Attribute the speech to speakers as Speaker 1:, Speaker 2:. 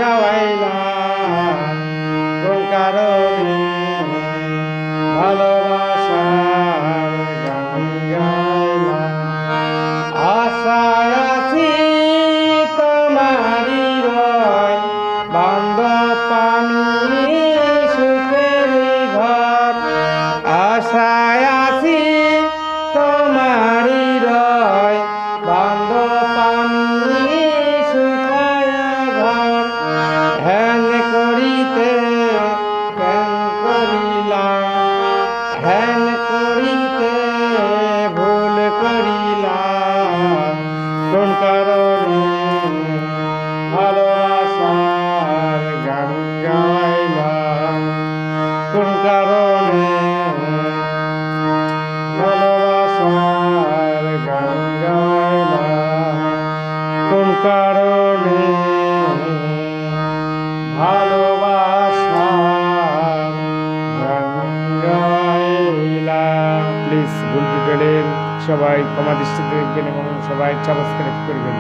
Speaker 1: গাওয়াইলাম কোন কারণে ভালোবাসার গান গাইলাম আশায় আছি তোমারি রয় বান্ধব পানি সুখের ঘর আশায় আছি তোমারি রয় বান্ধব পানি সুখায়া ঘর হেন করিতে কেন করিলাম হেন করিতে ভুল করিলাম কোন কারণে ভালোবাসার গান গাইলাম কোন কারণে ভালোবাসার গান গাইলাম কোন কারণে ভালোবাসার গান গাইলাম। প্লিজ ভুল টিউটোরিয়াল সবাই ক্ষমা দৃষ্টিতে দেখবেন এবং সবাই সাবস্ক্রাইব করবেন।